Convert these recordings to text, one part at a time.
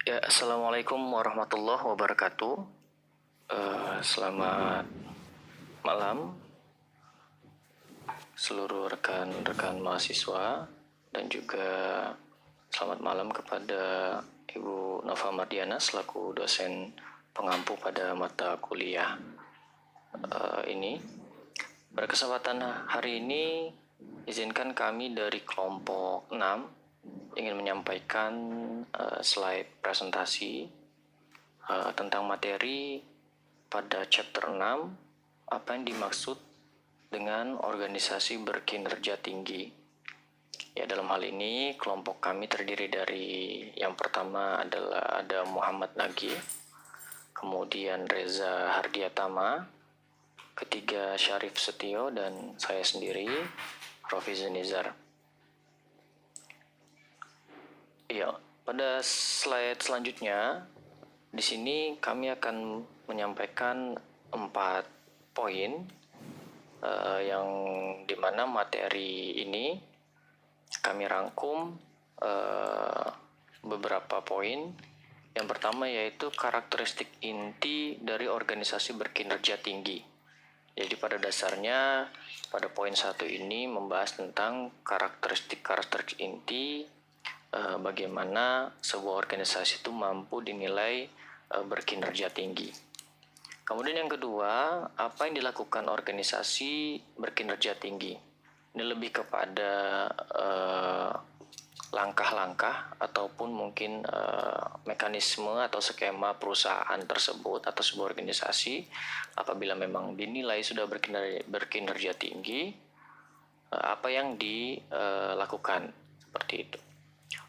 Ya, Assalamualaikum warahmatullahi wabarakatuh. Selamat malam seluruh rekan-rekan mahasiswa dan juga selamat malam kepada Ibu Nova Mardiana selaku dosen pengampu pada mata kuliah ini. Pada kesempatan hari ini, izinkan kami dari kelompok 6 ingin menyampaikan slide presentasi tentang materi pada chapter 6, apa yang dimaksud dengan organisasi berkinerja tinggi. Ya, dalam hal ini kelompok kami terdiri dari yang pertama adalah ada Muhammad Nagih, kemudian Reza Hardiatama, ketiga Syarif Setio, dan saya sendiri Rofi Zunizar. Ya, pada slide selanjutnya di sini kami akan menyampaikan 4 poin yang dimana materi ini kami rangkum beberapa poin. Yang pertama yaitu karakteristik inti dari organisasi berkinerja tinggi. Jadi pada dasarnya pada poin 1 ini membahas tentang karakteristik inti bagaimana sebuah organisasi itu mampu dinilai berkinerja tinggi. Kemudian yang kedua, apa yang dilakukan organisasi berkinerja tinggi? Ini lebih kepada langkah-langkah ataupun mungkin mekanisme atau skema perusahaan tersebut atau sebuah organisasi apabila memang dinilai sudah berkinerja tinggi, apa yang dilakukan seperti itu.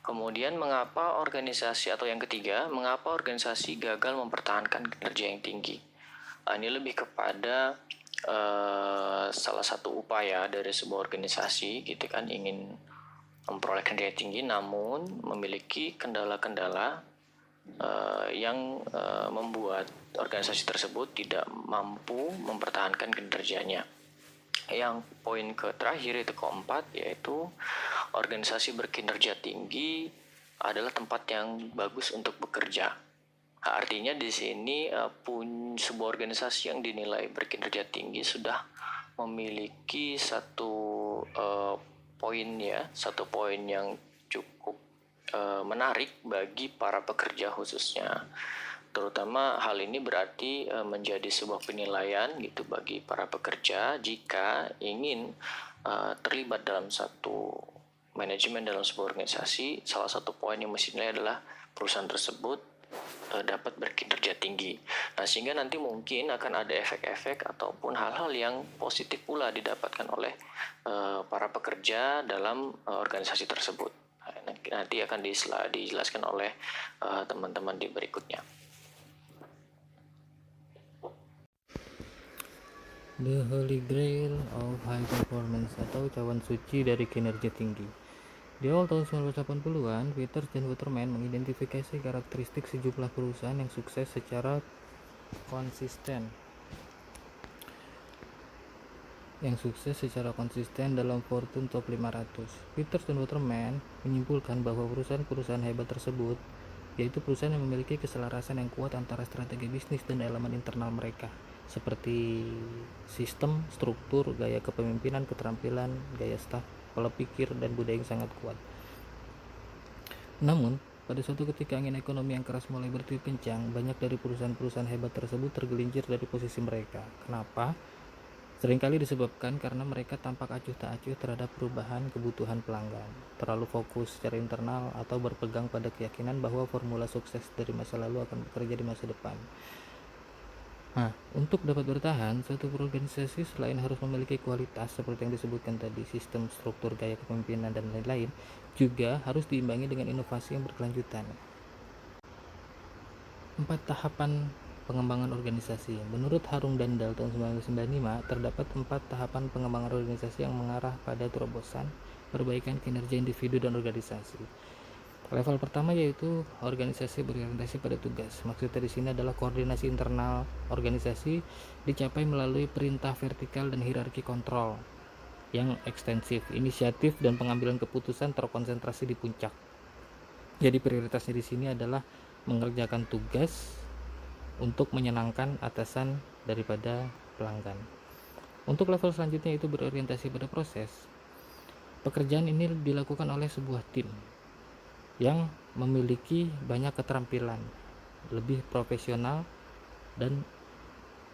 Kemudian mengapa organisasi atau yang ketiga, mengapa organisasi gagal mempertahankan kinerja yang tinggi? Ini lebih kepada salah satu upaya dari sebuah organisasi gitu kan, ingin memperoleh kinerja tinggi namun memiliki kendala-kendala yang membuat organisasi tersebut tidak mampu mempertahankan kinerjanya. Yang poin terakhir itu keempat, yaitu organisasi berkinerja tinggi adalah tempat yang bagus untuk bekerja. Artinya di sini sebuah organisasi yang dinilai berkinerja tinggi sudah memiliki satu poin yang cukup menarik bagi para pekerja khususnya. Terutama hal ini berarti menjadi sebuah penilaian gitu bagi para pekerja jika ingin terlibat dalam satu manajemen dalam sebuah organisasi. Salah satu poin yang mesti dinilai adalah perusahaan tersebut dapat berkinerja tinggi. Nah, sehingga nanti mungkin akan ada efek-efek ataupun hal-hal yang positif pula didapatkan oleh para pekerja dalam organisasi tersebut. Nanti akan dijelaskan oleh teman-teman di berikutnya. The Holy Grail of High Performance atau cawan suci dari kinerja tinggi. Di awal tahun 1980-an, Peters dan Waterman mengidentifikasi karakteristik sejumlah perusahaan yang sukses secara konsisten dalam Fortune Top 500. Peters dan Waterman menyimpulkan bahwa perusahaan-perusahaan hebat tersebut yaitu perusahaan yang memiliki keselarasan yang kuat antara strategi bisnis dan elemen internal mereka, seperti sistem, struktur, gaya kepemimpinan, keterampilan, gaya staf, pola pikir, dan budaya yang sangat kuat. Namun, pada suatu ketika angin ekonomi yang keras mulai bertiup kencang, banyak dari perusahaan-perusahaan hebat tersebut tergelincir dari posisi mereka. Kenapa? Seringkali disebabkan karena mereka tampak acuh tak acuh terhadap perubahan kebutuhan pelanggan, terlalu fokus secara internal, atau berpegang pada keyakinan bahwa formula sukses dari masa lalu akan bekerja di masa depan. Nah, untuk dapat bertahan, suatu organisasi selain harus memiliki kualitas seperti yang disebutkan tadi, sistem, struktur, gaya kepemimpinan, dan lain-lain, juga harus diimbangi dengan inovasi yang berkelanjutan. 4 tahapan pengembangan organisasi. Menurut Harung Dandal tahun 1995, terdapat 4 tahapan pengembangan organisasi yang mengarah pada terobosan, perbaikan kinerja individu dan organisasi. Level pertama yaitu organisasi berorientasi pada tugas. Maksudnya di sini adalah koordinasi internal organisasi dicapai melalui perintah vertikal dan hierarki kontrol yang ekstensif. Inisiatif dan pengambilan keputusan terkonsentrasi di puncak. Jadi prioritasnya di sini adalah mengerjakan tugas untuk menyenangkan atasan daripada pelanggan. Untuk level selanjutnya itu berorientasi pada proses. Pekerjaan ini dilakukan oleh sebuah tim yang memiliki banyak keterampilan, lebih profesional dan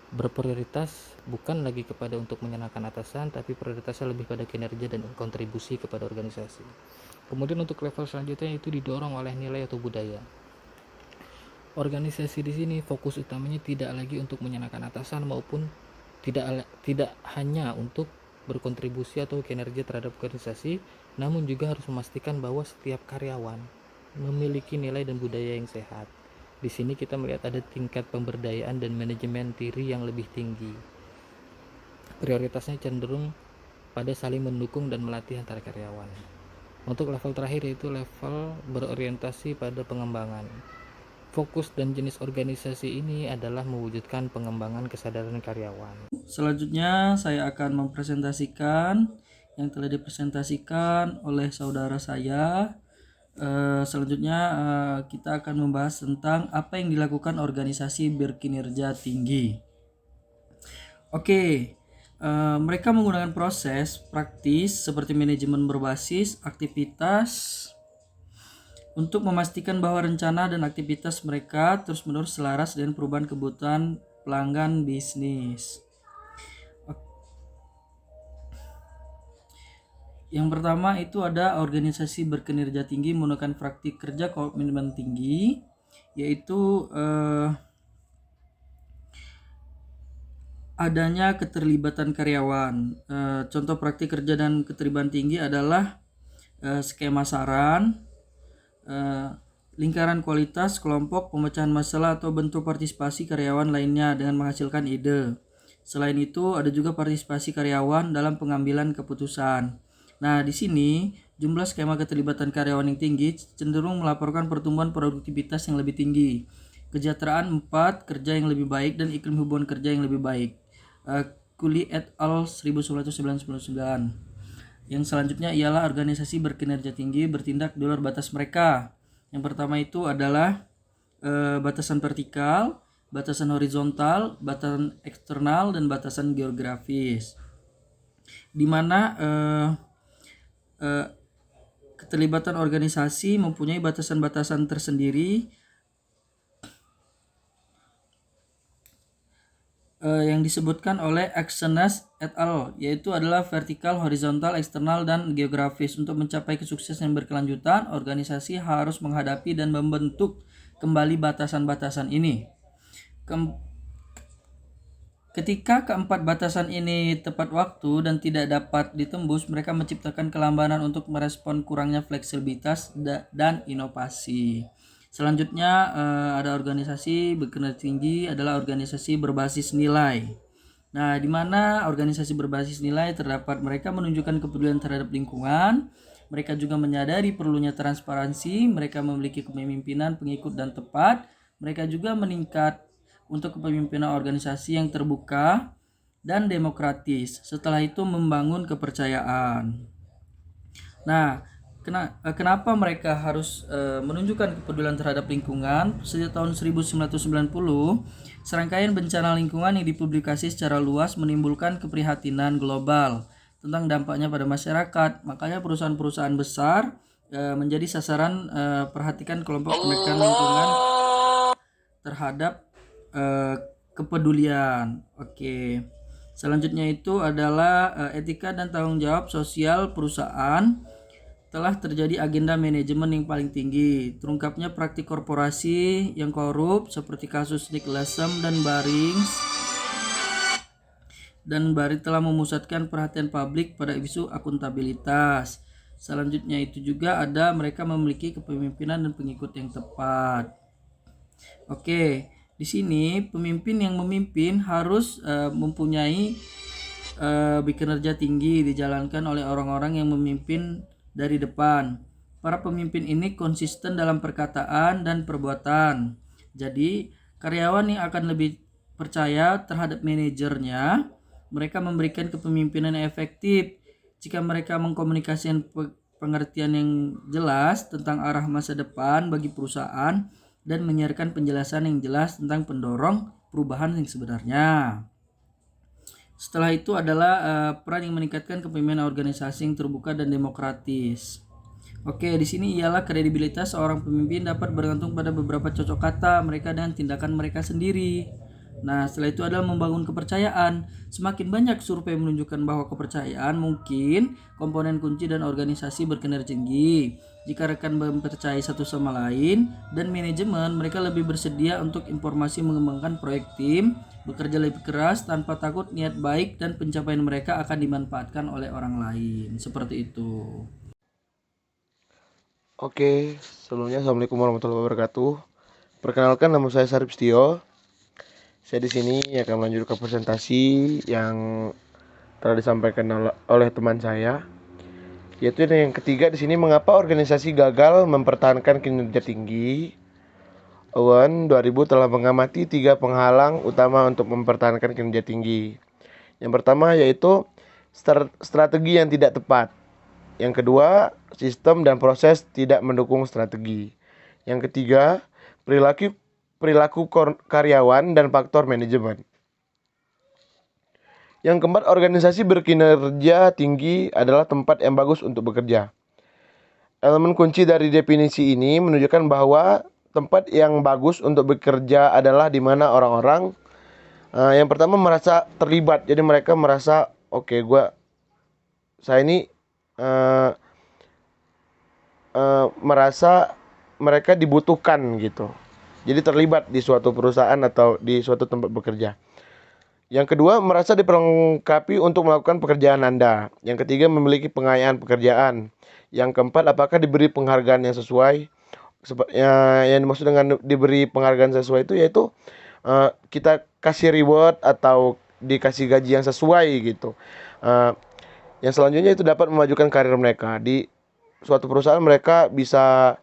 berprioritas bukan lagi kepada untuk menyenangkan atasan, tapi prioritasnya lebih pada kinerja dan kontribusi kepada organisasi. Kemudian untuk level selanjutnya itu didorong oleh nilai atau budaya. Organisasi di sini fokus utamanya tidak lagi untuk menyenangkan atasan maupun tidak hanya untuk berkontribusi atau kinerja terhadap organisasi, namun juga harus memastikan bahwa setiap karyawan memiliki nilai dan budaya yang sehat. Di sini kita melihat ada tingkat pemberdayaan dan manajemen diri yang lebih tinggi. Prioritasnya cenderung pada saling mendukung dan melatih antar karyawan. Untuk level terakhir yaitu level berorientasi pada pengembangan. Fokus dan jenis organisasi ini adalah mewujudkan pengembangan kesadaran karyawan. Selanjutnya saya akan mempresentasikan yang telah dipresentasikan oleh saudara saya. Selanjutnya kita akan membahas tentang apa yang dilakukan organisasi berkinerja tinggi. Oke, mereka menggunakan proses praktis seperti manajemen berbasis aktivitas untuk memastikan bahwa rencana dan aktivitas mereka terus-menerus selaras dengan perubahan kebutuhan pelanggan bisnis. Yang pertama itu ada organisasi berkinerja tinggi menggunakan praktik kerja komitmen tinggi, yaitu adanya keterlibatan karyawan. Contoh praktik kerja dan keterlibatan tinggi adalah skema saran, lingkaran kualitas, kelompok, pemecahan masalah atau bentuk partisipasi karyawan lainnya dengan menghasilkan ide. Selain itu ada juga partisipasi karyawan dalam pengambilan keputusan. Nah, di sini jumlah skema keterlibatan karyawan yang tinggi cenderung melaporkan pertumbuhan produktivitas yang lebih tinggi, kesejahteraan 4, kerja yang lebih baik, dan iklim hubungan kerja yang lebih baik. Cooley et al. 1999. Yang selanjutnya ialah organisasi berkinerja tinggi bertindak di luar batas mereka. Yang pertama itu adalah batasan vertikal, batasan horizontal, batasan eksternal, dan batasan geografis. Di mana keterlibatan organisasi mempunyai batasan-batasan tersendiri yang disebutkan oleh Axenas et al. Yaitu adalah vertikal, horizontal, eksternal, dan geografis. Untuk mencapai kesuksesan yang berkelanjutan, organisasi harus menghadapi dan membentuk kembali batasan-batasan ini. Ketika keempat batasan ini tepat waktu dan tidak dapat ditembus, mereka menciptakan kelambanan untuk merespon kurangnya fleksibilitas dan inovasi. Selanjutnya ada organisasi berkinerja tinggi adalah organisasi berbasis nilai. Nah, di mana organisasi berbasis nilai terdapat mereka menunjukkan kepedulian terhadap lingkungan, mereka juga menyadari perlunya transparansi, mereka memiliki kepemimpinan pengikut dan tepat, mereka juga meningkat untuk kepemimpinan organisasi yang terbuka dan demokratis. Setelah itu membangun kepercayaan. Nah, kenapa mereka harus menunjukkan kepedulian terhadap lingkungan? Sejak tahun 1990, serangkaian bencana lingkungan yang dipublikasi secara luas menimbulkan keprihatinan global tentang dampaknya pada masyarakat. Makanya perusahaan-perusahaan besar menjadi sasaran perhatikan kelompok pendekatan lingkungan terhadap kepedulian. Oke. Selanjutnya itu adalah etika dan tanggung jawab sosial perusahaan. Telah terjadi agenda manajemen yang paling tinggi. Terungkapnya praktik korporasi yang korup seperti kasus Nick Lassem dan Barings telah memusatkan perhatian publik pada isu akuntabilitas. Selanjutnya itu juga ada mereka memiliki kepemimpinan dan pengikut yang tepat. Oke, di sini pemimpin yang memimpin harus mempunyai kinerja tinggi dijalankan oleh orang-orang yang memimpin dari depan. Para pemimpin ini konsisten dalam perkataan dan perbuatan. Jadi, karyawan yang akan lebih percaya terhadap manajernya, mereka memberikan kepemimpinan yang efektif. Jika mereka mengkomunikasikan pengertian yang jelas tentang arah masa depan bagi perusahaan, dan menyiarkan penjelasan yang jelas tentang pendorong perubahan yang sebenarnya. Setelah itu adalah peran yang meningkatkan kepemimpinan organisasi yang terbuka dan demokratis. Oke, di sini ialah kredibilitas seorang pemimpin dapat bergantung pada beberapa cocok kata mereka dan tindakan mereka sendiri. Nah, setelah itu adalah membangun kepercayaan. Semakin banyak survei menunjukkan bahwa kepercayaan mungkin komponen kunci dan organisasi berkinerja tinggi. Jika rekan mempercayai satu sama lain dan manajemen, mereka lebih bersedia untuk informasi mengembangkan proyek tim, bekerja lebih keras tanpa takut niat baik dan pencapaian mereka akan dimanfaatkan oleh orang lain. Seperti itu. Oke, sebelumnya Assalamualaikum warahmatullahi wabarakatuh. Perkenalkan, nama saya Sarip Setio. Saya di sini akan melanjutkan presentasi yang telah disampaikan oleh teman saya, yaitu yang ketiga di sini, mengapa organisasi gagal mempertahankan kinerja tinggi. Owen 2000 telah mengamati 3 penghalang utama untuk mempertahankan kinerja tinggi. Yang pertama yaitu strategi yang tidak tepat. Yang kedua, sistem dan proses tidak mendukung strategi. Yang ketiga, perilaku karyawan dan faktor manajemen. Yang keempat, organisasi berkinerja tinggi adalah tempat yang bagus untuk bekerja. Elemen kunci dari definisi ini menunjukkan bahwa tempat yang bagus untuk bekerja adalah di mana orang-orang yang pertama merasa terlibat. Jadi mereka merasa, oke, saya ini merasa mereka dibutuhkan gitu. Jadi terlibat di suatu perusahaan atau di suatu tempat bekerja. Yang kedua, merasa diperlengkapi untuk melakukan pekerjaan Anda. Yang ketiga, memiliki pengayaan pekerjaan. Yang keempat, apakah diberi penghargaan yang sesuai. Yang dimaksud dengan diberi penghargaan sesuai itu yaitu kita kasih reward atau dikasih gaji yang sesuai gitu. Yang selanjutnya itu dapat memajukan karir mereka. Di suatu perusahaan mereka bisa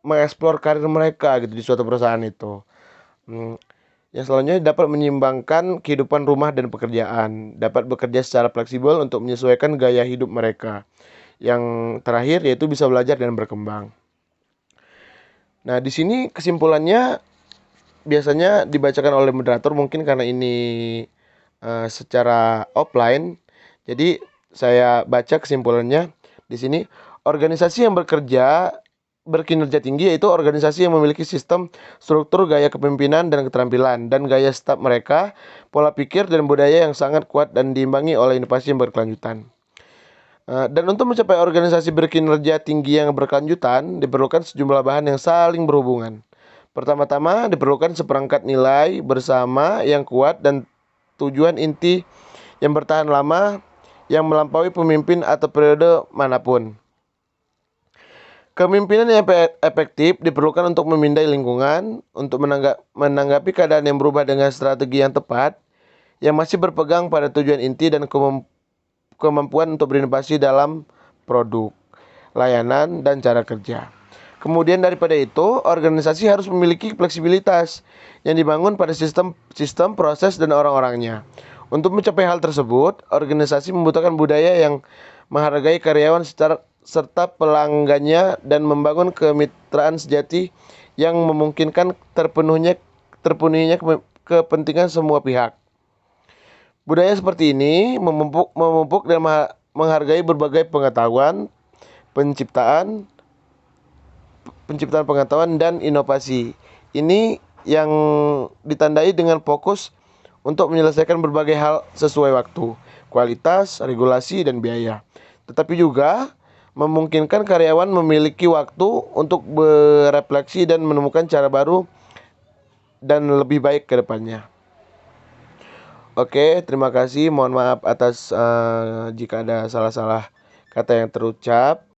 mengeksplor karir mereka gitu di suatu perusahaan itu. Yang selanjutnya dapat menyeimbangkan kehidupan rumah dan pekerjaan, dapat bekerja secara fleksibel untuk menyesuaikan gaya hidup mereka. Yang terakhir yaitu bisa belajar dan berkembang. Nah, di sini kesimpulannya biasanya dibacakan oleh moderator, mungkin karena ini secara offline. Jadi saya baca kesimpulannya di sini. Organisasi yang berkinerja tinggi yaitu organisasi yang memiliki sistem, struktur, gaya kepemimpinan dan keterampilan, dan gaya staf mereka, pola pikir dan budaya yang sangat kuat dan diimbangi oleh inovasi yang berkelanjutan. Dan untuk mencapai organisasi berkinerja tinggi yang berkelanjutan, diperlukan sejumlah bahan yang saling berhubungan. Pertama-tama, diperlukan seperangkat nilai bersama yang kuat dan tujuan inti yang bertahan lama yang melampaui pemimpin atau periode manapun. Kepemimpinan yang efektif diperlukan untuk memindai lingkungan, untuk menanggapi keadaan yang berubah dengan strategi yang tepat, yang masih berpegang pada tujuan inti dan kemampuan untuk berinovasi dalam produk, layanan, dan cara kerja. Kemudian daripada itu, organisasi harus memiliki fleksibilitas yang dibangun pada sistem, proses, dan orang-orangnya. Untuk mencapai hal tersebut, organisasi membutuhkan budaya yang menghargai karyawan serta pelanggannya dan membangun kemitraan sejati yang memungkinkan terpenuhinya kepentingan semua pihak. Budaya seperti ini memupuk dan menghargai berbagai pengetahuan, penciptaan pengetahuan dan inovasi. Ini yang ditandai dengan fokus untuk menyelesaikan berbagai hal sesuai waktu, kualitas, regulasi, dan biaya. Tetapi juga memungkinkan karyawan memiliki waktu untuk berefleksi dan menemukan cara baru dan lebih baik ke depannya. Oke, terima kasih. Mohon maaf atas jika ada salah-salah kata yang terucap.